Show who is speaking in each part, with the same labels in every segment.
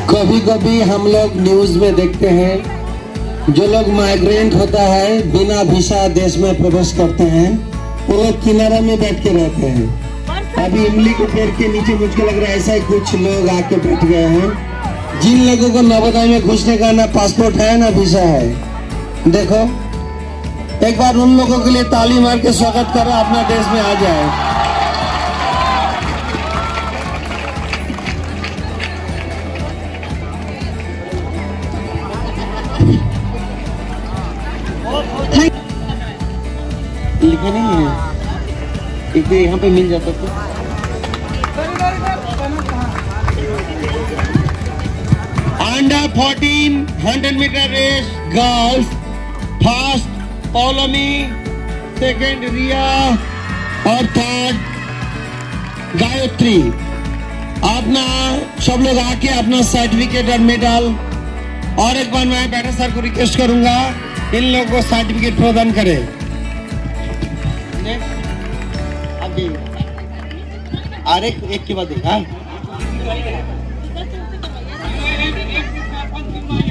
Speaker 1: कभी कभी हम लोग न्यूज में देखते हैं जो लोग माइग्रेंट होता है बिना वीसा देश में प्रवेश करते हैं, वो लोग किनारा में बैठ के रहते हैं। अभी इमली के पेड़ के नीचे मुझको लग रहा है ऐसा ही कुछ लोग आके बैठ गए हैं। जिन लोगों को नवोदय में घुसने का ना पासपोर्ट है ना वीसा है, देखो एक बार उन लोगों के लिए ताली मार के स्वागत करो, अपना देश में आ जाए। लिखा नहीं है, एक यहाँ पे मिल जाता तो। Under 14 100 metre race girls, first Paulami, second Riya और थर्ड गायत्री। अपना सब लोग आके अपना सर्टिफिकेट और मेडल, और एक बार मैं बैठा सर को रिक्वेस्ट करूंगा इन लोगों को सर्टिफिकेट प्रदान करें। और एक के बाद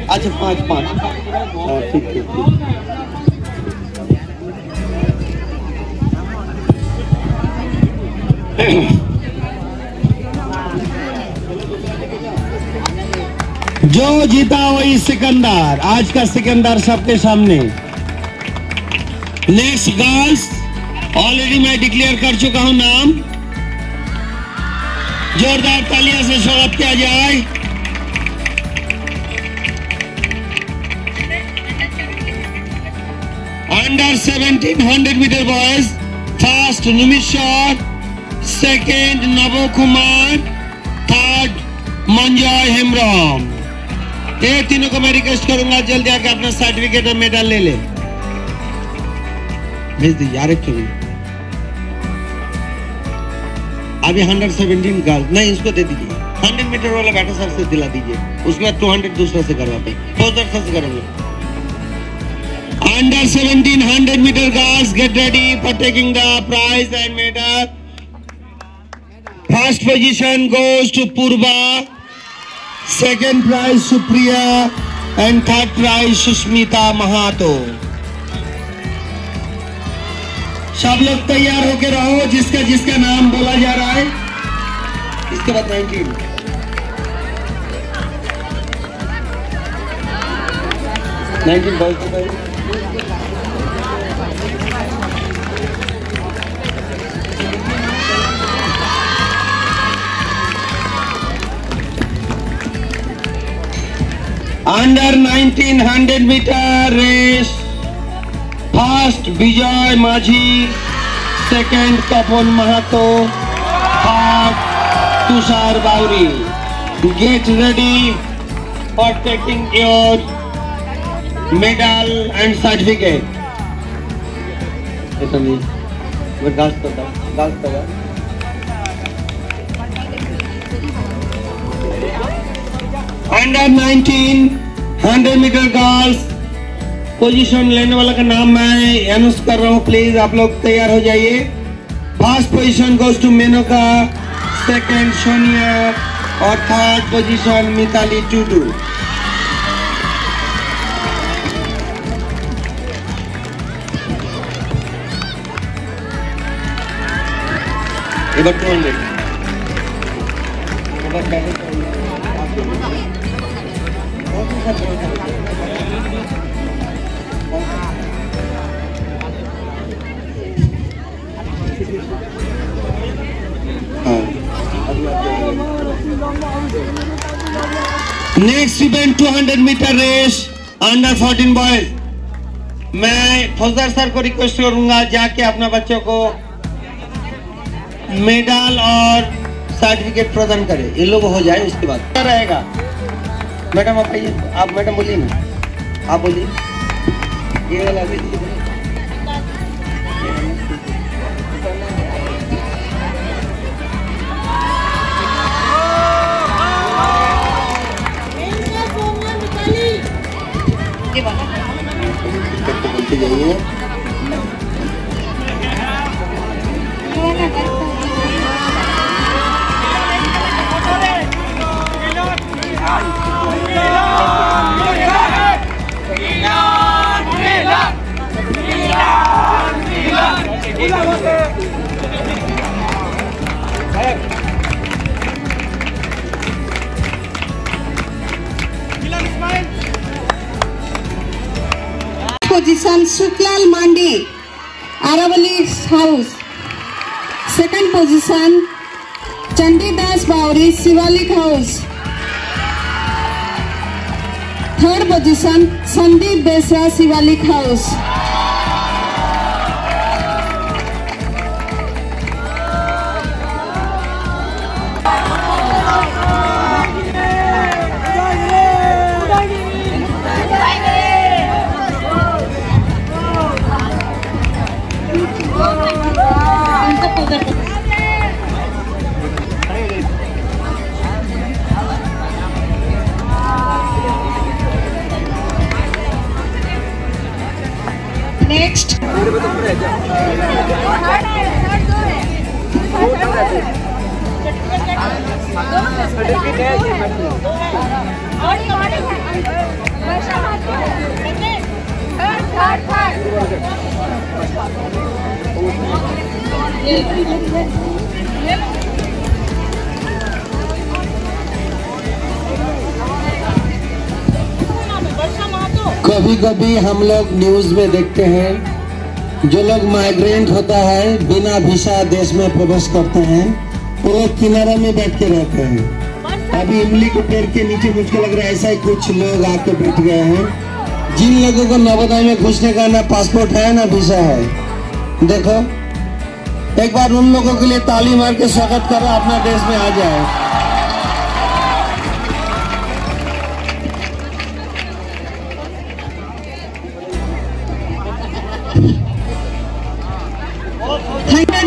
Speaker 1: अच्छा 5 ठीक ठीक। जो जीता वही सिकंदर, आज का सिकंदर सबके सामने। नेक्स्ट गर्ल्स, ऑलरेडी मैं डिक्लेयर कर चुका हूं नाम, जोरदार तालियां से स्वागत किया जाए। Under 17 100 metre boys, first Nimishar, second Navo Kumar, third Manjay Hembrom. ये तीनों को मैं रिक्वेस्ट करूंगा जल्दी आके अपना सर्टिफिकेट और मेडल ले ले, भेज दीजिए यार। एक अभी 117 गर्ल्स नहीं, इसको दे दीजिए। 100 मीटर वाला बैठा सर से दिला दीजिए, उसके बाद 200 दूसरा से करवाते, फौजदार सर से करेंगे। Under 17 100 metre girls, get ready for taking the prize and medal. First position goes to Purva, second prize Supriya and third prize Sushmita Mahato. सब लोग तैयार होके रहो, जिसका जिसका नाम बोला जा रहा है। इसके बाद 19 बोल। Under 19 100 metre race, first Vijay Majhi, second Tapan Mahato, third Tushar Bauri. Get ready for taking your medal and certificate. Under 19 100 metre girls, position लेने वाला का नाम मैं अनाउंस कर रहा हूँ, प्लीज आप लोग तैयार हो जाइए। First position goes to Menaka, second Sonia और third position Mitali Tudu. Next event 200 metre race, under 14 boys. मैं फौजदार सर को रिक्वेस्ट करूंगा जाके अपना बच्चों को मेडल और सर्टिफिकेट प्रदान करें। ये लोग हो जाए उसके बाद क्या रहेगा। मैडम आप आइए, आप मैडम बोलिए ना, आप बोलिए। ये वाला बोलते जाइए।
Speaker 2: position Suklal Mandi, Aravali House. Second position Chandidas Bauri, Sivalik House. Third position Sandeep Desra, Sivalik House. Next.
Speaker 1: कभी कभी हम लोग न्यूज में देखते हैं जो लोग माइग्रेंट होता है बिना वीसा देश में प्रवेश करते हैं वो लोग किनारा में बैठ के रहते हैं। अभी इमली के पेड़ के नीचे मुझको लग रहा है ऐसा ही कुछ लोग आके बैठ गए हैं जिन लोगों को नवोदय में घुसने का ना पासपोर्ट है ना वीसा है। देखो एक बार उन लोगों के लिए ताली मार के स्वागत करो, अपना देश में आ जाए।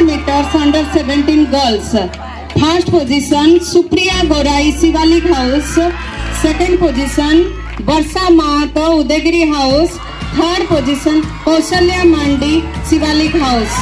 Speaker 2: meters under 17 girls. First position Supriya Gorai, Sivalik House. Second position Varsha Mahato, Udagiri House. Third position Kaushalya Mandi, Sivalik House.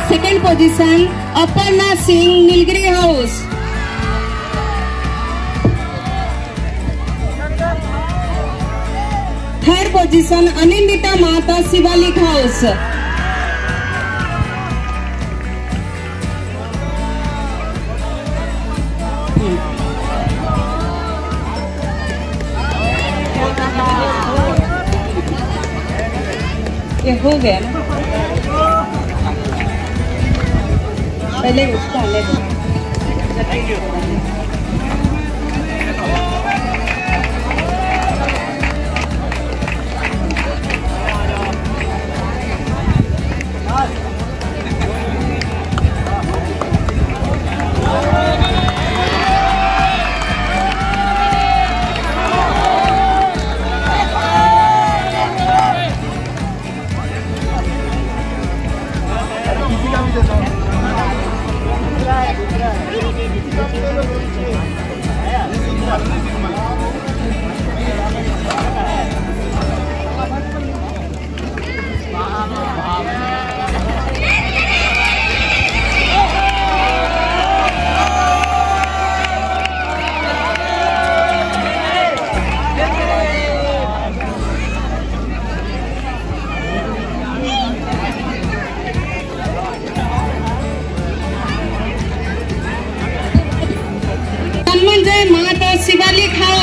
Speaker 2: Second position Aparna Singh, Nilgiri House. Third position Anindita Mata, Sivalik House. ये हो गया ना, पहले उसको आने दो।
Speaker 3: किसी का भी देता हूँ।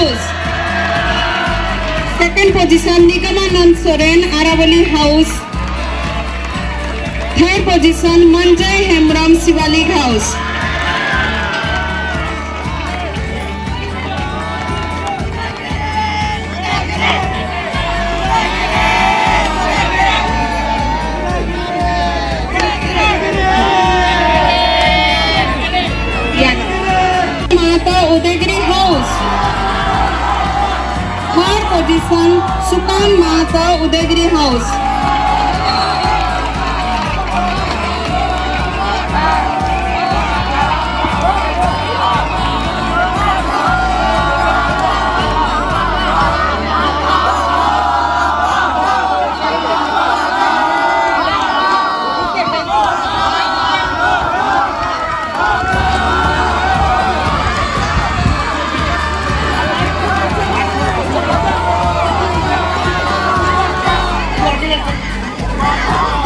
Speaker 2: House. Second position Nigamanand Soren, Aravali House. Third position Manjay Hemram, Shivalik House. Udagiri House. Third position Sukan Mahata, Udagiri House.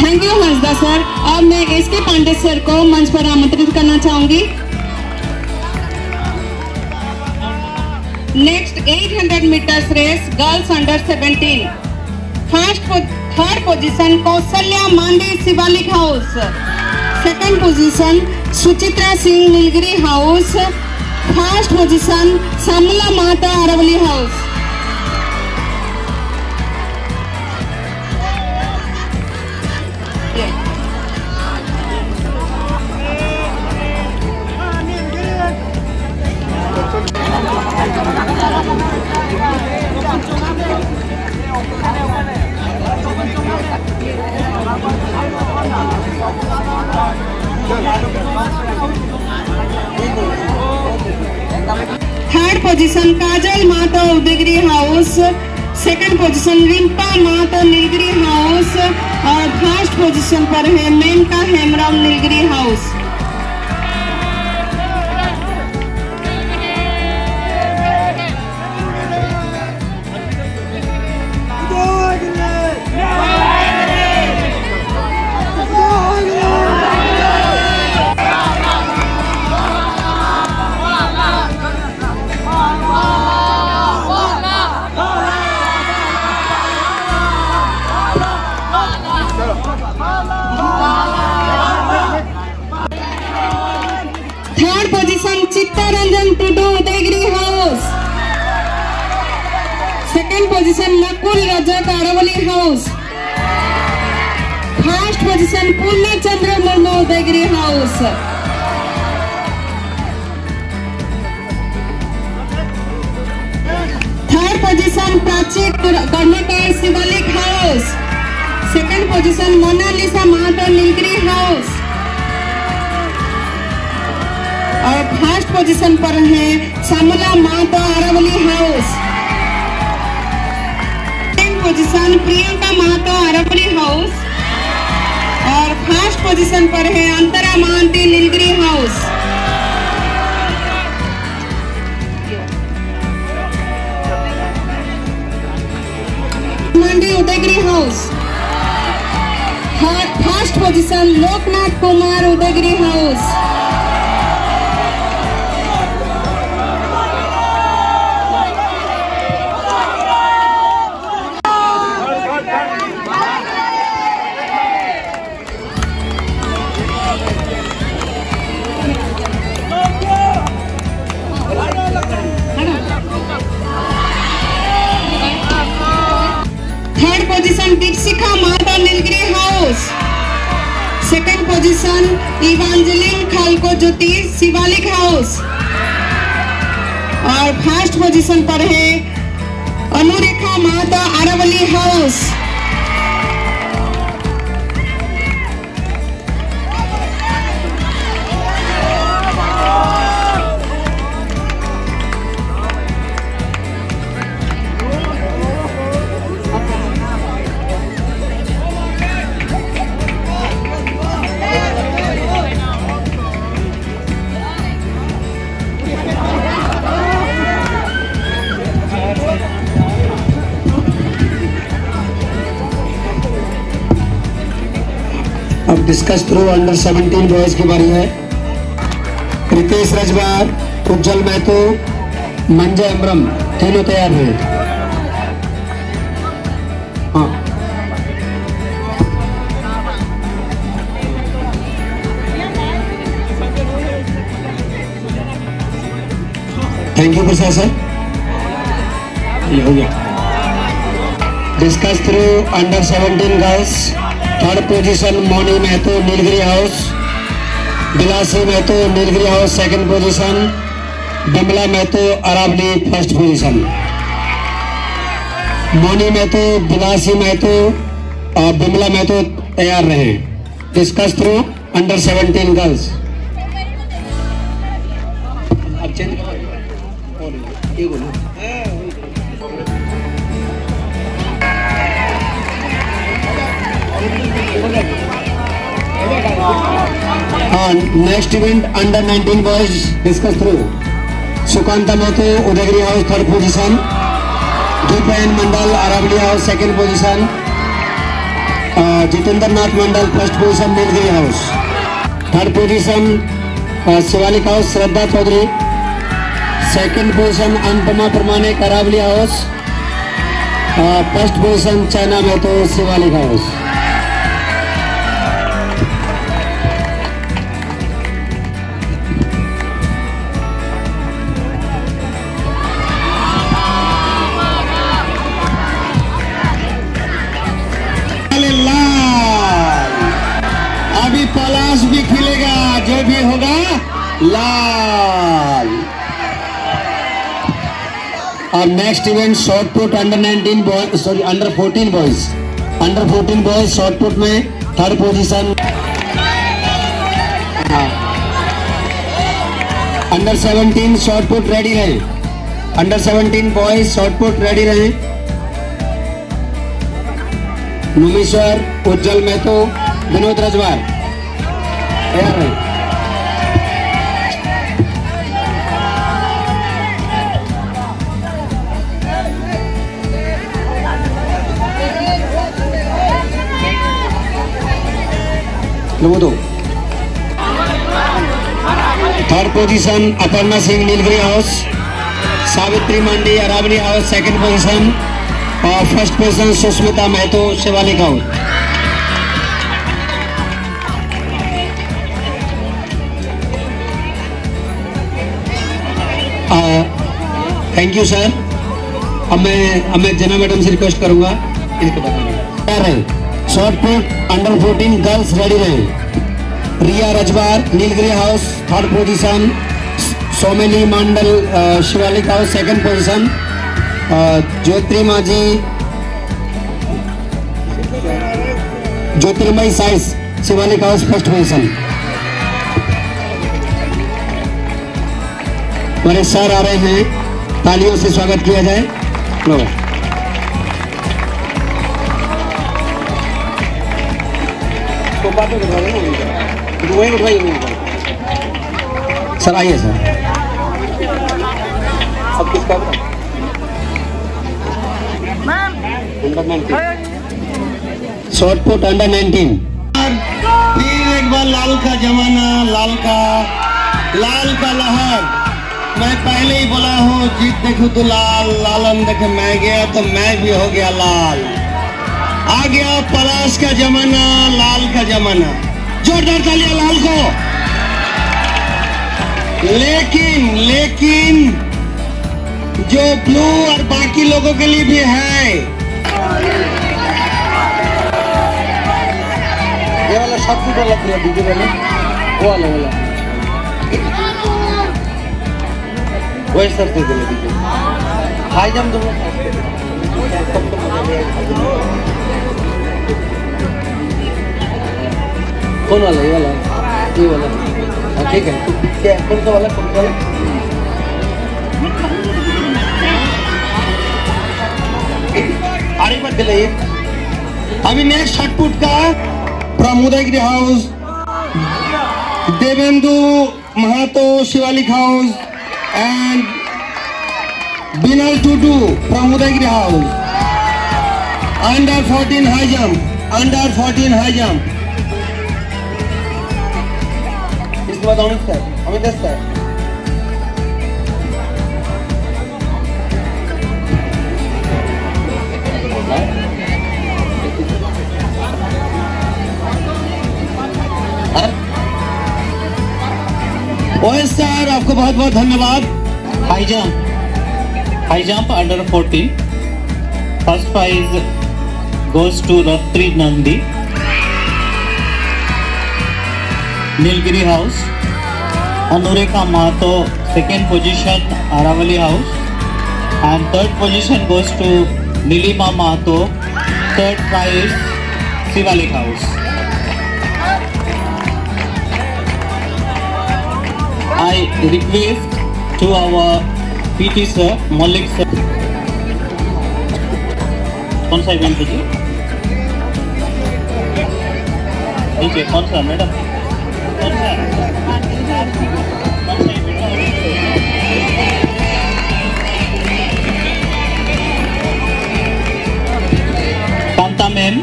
Speaker 2: Thank you Hansda sir. अब मैं एसके पांडे सर को मंच पर आमंत्रित करना चाहूंगी। Next 800 meters race girls under 17। Third position Kaushalya Mande, Shivalik house. Second position Suchitra Singh, Nilgiri house. First position Shyamla Mata, Aravali house. Third position Kajal Mata, Udaygiri house. Second position Rimpa Mata, Nilgiri house. और first position पर है Menka Hemram, Nilgiri house. Third position Chittaranjan Tudu, Udaygiri house. Second position Nakul Rajak, Aravali house. First position Purna Chandra Murmu, Udaygiri house. Third position Prachi Karmakar, Shivalik house. Second position Monalisa Mata, Nilgiri house. और first position पर है Shyamala Mata, Aravali house. Second position Priyanka Mata, Aravali house. और first position पर है Antara Manti, Nilgiri house. Mandi, Udaygiri house. First position Loknath Kumar, Udaygiri house. Third position Dikshika Mata, Nilgiri house. Second position Evangeline खालको Jyoti, Shivalik house. और first position पर है अनुरेखा माता, अरवली हाउस।
Speaker 1: अब डिस्कस थ्रू अंडर 17 बॉयज की बारी है। रितेश रजवार, उज्जवल महतो, मंजा एमरम तीनों तैयार हैं। हाँ, थैंक यू प्रशासन। ये हो गया। Discus throw under 17 girls. Third position Moni Mahato Nilgiri house, Bilasi Mahato Nilgiri house second position, Bimla Mahato Aravalli first position. Moni Mahato, Bilasi Mahato और बिमला महतो तैयार रहे। Discus throw under 17 girls. अब चेंज करो। हाँ, next event under 19 boys discus throw. Sukanta Mahato Udaygiri house third position, Dipayan Mandal Aravalli house second position, Jitendra Nath Mandal first position Nilgiri house. Third position Shivalik house Shraddha Chaudhary, second position Anupama Pramanik Aravalli house, first position Chaina Mahato Shivalik house. अभी पलाश भी खिलेगा, जो भी होगा लाल। और next event shot put under 19 boys, sorry under 14 boys. Under 14 boys shot put में third position. Under 17 shot put ready रहे। Under 17 boys shot put ready रहे। नुमेश्वर, उज्जवल महतो, विनोद रजवार तैयार है। दो third position Aparna Singh Nilgiri house, Savitri Mandi Aravalli house second position और first position Sushmita Mahato Shivalik house. Thank you sir. अब मैं Jana madam से रिक्वेस्ट करूंगा इनको बताना। Shot put under 14 girls ready रहे। Riya Rajwar Nilgiri house third position, Someli Mandal Shivalik house second position, Jyotirmayi Sais Shivalik house first position. हमारे सर आ रहे हैं, तालियों से स्वागत किया जाए। लो तो बातें सर आइए सर। अब किसका शॉर्ट पुट अंडर 19। फिर एक बार लाल का जमाना, लाल का लहर। मैं पहले ही बोला हूँ, जीत देखो तो लाल, लालन देखे मैं गया तो मैं भी हो गया लाल। आ गया पलाश का जमाना, लाल का जमाना। जोरदार तालियां लाल को। लेकिन जो ब्लू और बाकी लोगों के लिए भी है, ये वाला 7 फुट वाला पूरा डीजे वाला, वो वाला वही सर दे दे दीजिए। हाई जंप दो कौन वाला? ये वाला, ये वाला। हाँ ठीक है। क्या कौन सा वाला? कौन सा वाला? आगे मत दिलाइए। अभी नेक्स्ट शॉट पुट का from Udaygiri house, Devendu Mahato Shivalik house and Binal Tutu from Udayagiri House. Under 14 high jump. Under 14 high jump. इसके बाद अमित सर।
Speaker 3: ओएस सर, आपको बहुत बहुत धन्यवाद। High jump under 14, first prize goes to Ratri Nandi, Nilgiri House. Anureka Mahato, second position, Aravali House, and third position goes to Nilima Mahato, third prize, Sivalik House. I request to our PT sir, Malik sir. कौन सा event है जी? ठीक है, कौन सा madam? कौन सा Kanta ma'am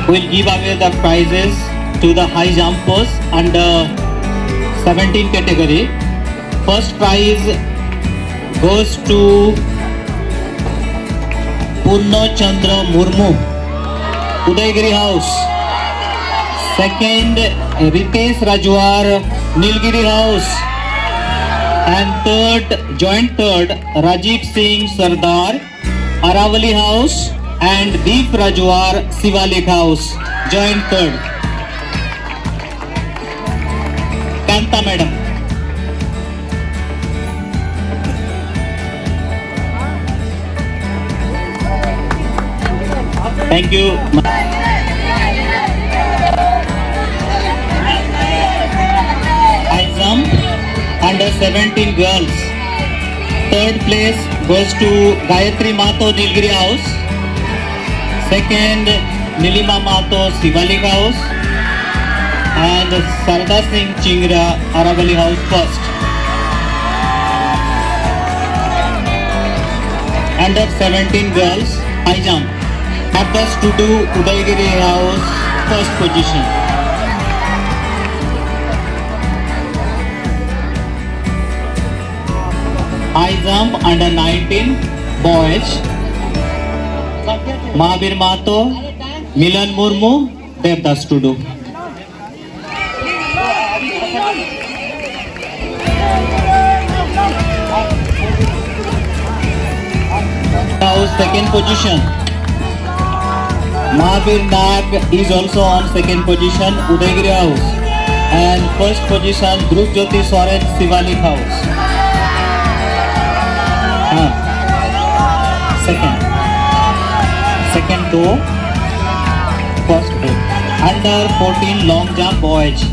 Speaker 3: will give away the prizes to the high jumpers under 17 category. First prize goes to Purno Chandra Murmu, Udaygiri House. Second, Ritesh Rajwar, Nilgiri House. And third, joint third, Rajiv Singh Sardar, Aravali House, and Deep Rajwar, Sivalik House, joint third. Kanta madam. Thank you. High jump under 17 girls. Third place goes to Gayatri Mahato, Nilgiri House. Second, Nilima Mahato, Sivalik House. And Sarda Singh Chingra, Aravali House first. Under 17 girls, high jump. Abbas Tudu, Udaygiri House, first position. High jump under 19 boys. Mahabir Mahato, Milan Murmu, Devdas Tudu. House second position. Mahabir Nag is also on second position, Udaygiri House. And first position, Dhruv Jyoti Soren, Sivalik House. Second two, first two. Under 14 long jump boys.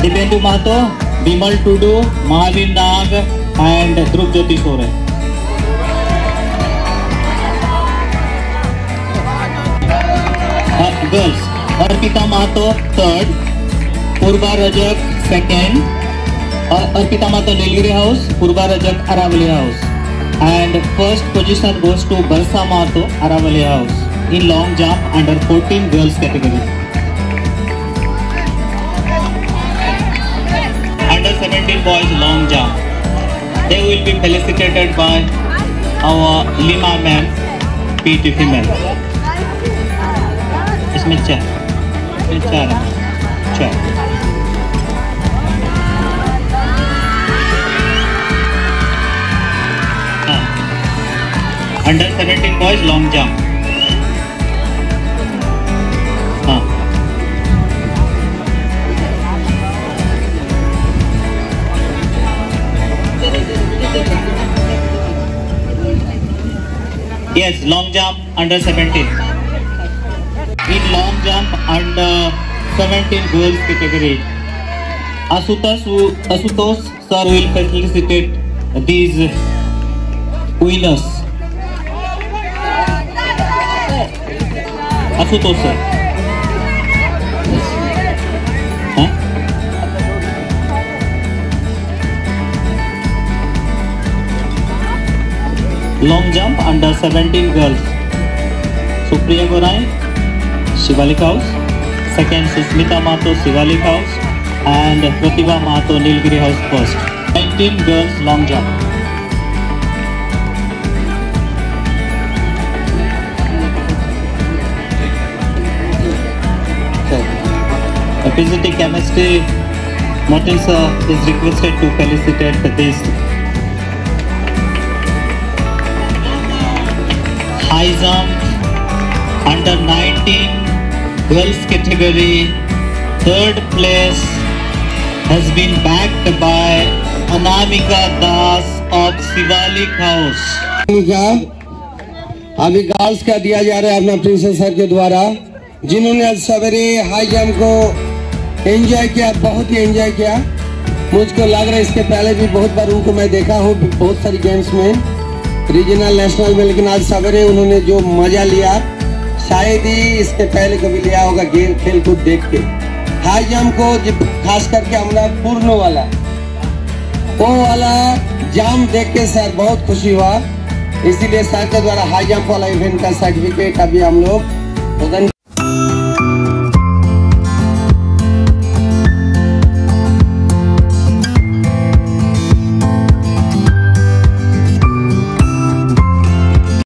Speaker 3: Dibendu Mahato, Bimal Tudu, Mahabir Nag, and Dhruv Jyoti Soren. Girls, Arpita Mahato third, Purva Rajak second, Arpita Mahato Nilgiri House, Purva Rajak Aravali House, and first position goes to Barsa Mahato, Aravali House in long jump under 14 girls category. Under 17 boys long jump, they will be felicitated by our Lima ma'am, PT female. इसमें चार under 17 boys long jump. Yes, long jump under 17. In long jump under 17 girls category, Asutosh sir will felicitate these winners. Asutosh sir. Long jump under 17 girls, Supriya Gorai, Sivalik House. Second, Susmita Mahato, Sivalik House. And Pratibha Mahato, Nilgiri House first. 19 girls long jump. PGT Chemistry, Martin sir is requested to felicitate this. High jump under 19 girls category, third place has been backed by Anamika Das of Shivalik House.
Speaker 1: अभी girls का दिया जा रहा है अपना principal sir के द्वारा, जिन्होंने आज सवेरे हाई जंप को एंजॉय किया, बहुत ही एंजॉय किया। मुझको लग रहा है इसके पहले भी बहुत बार उनको मैं देखा हूँ बहुत सारी गेम्स में, रीजनल नेशनल में, लेकिन आज सवेरे उन्होंने जो मजा लिया शायद ही इसके पहले कभी लिया होगा गेम खेल कूद देख के। हाई जंप को खास करके हमारा पूर्ण वाला वो वाला जाम देख के सर बहुत खुशी हुआ, इसीलिए सर के द्वारा हाई जंप वाला इवेंट का सर्टिफिकेट अभी हम लोग